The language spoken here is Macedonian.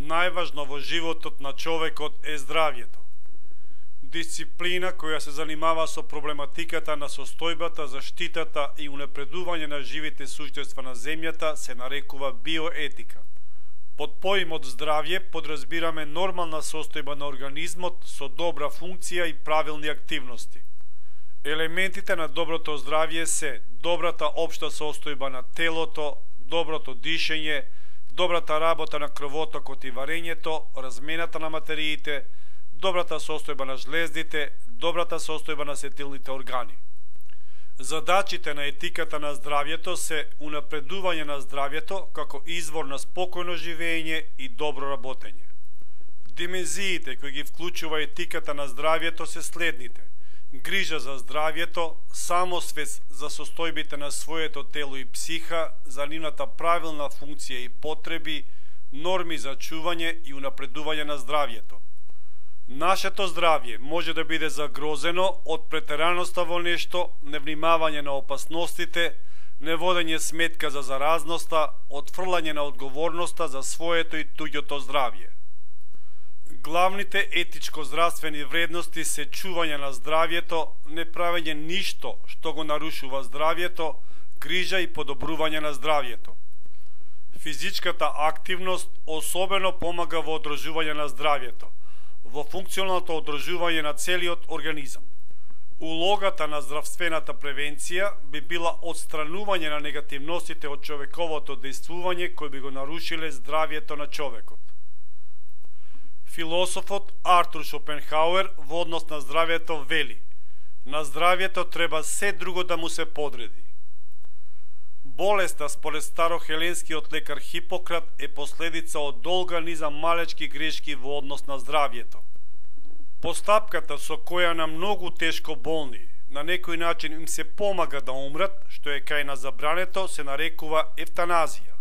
Најважно во животот на човекот е здравјето. Дисциплина која се занимава со проблематиката на состојбата, заштитата и унапредување на живите суштества на земјата се нарекува биоетика. Под поимот здравје подразбираме нормална состојба на организмот со добра функција и правилни активности. Елементите на доброто здравје се добрата општа состојба на телото, доброто дишење, добрата работа на крвотокот и варењето, размената на материите, добрата состојба на жлездите, добрата состојба на сетилните органи. Задачите на етиката на здравјето се унапредување на здравјето како извор на спокојно живење и добро работење. Димензиите кои ги вклучува етиката на здравјето се следните: грижа за здравјето, самосвест за состојбите на своето тело и психа, за нивната правилна функција и потреби, норми за чување и унапредување на здравјето. Нашето здравје може да биде загрозено од претераноста во нешто, невнимавање на опасностите, неводење сметка за заразноста, отфрлање на одговорноста за своето и туѓото здравје. Главните етичко-здравствени вредности се чување на здравјето, не правење ништо што го нарушува здравјето, грижа и подобрување на здравјето. Физичката активност особено помага во одржување на здравјето, во функционалното одржување на целиот организам. Улогата на здравствената превенција би била отстранување на негативностите од човековото дејствување кои би го нарушиле здравјето на човекот. Философот Артур Шопенхауер во однос на здравјето вели: на здравјето треба се друго да му се подреди. Болеста, според старохеленскиот лекар Хипократ, е последица од долга низа малечки грешки во однос на здравјето. Постапката со која на многу тешко болни на некој начин им се помага да умрат, што е кај на забрането, се нарекува евтаназија.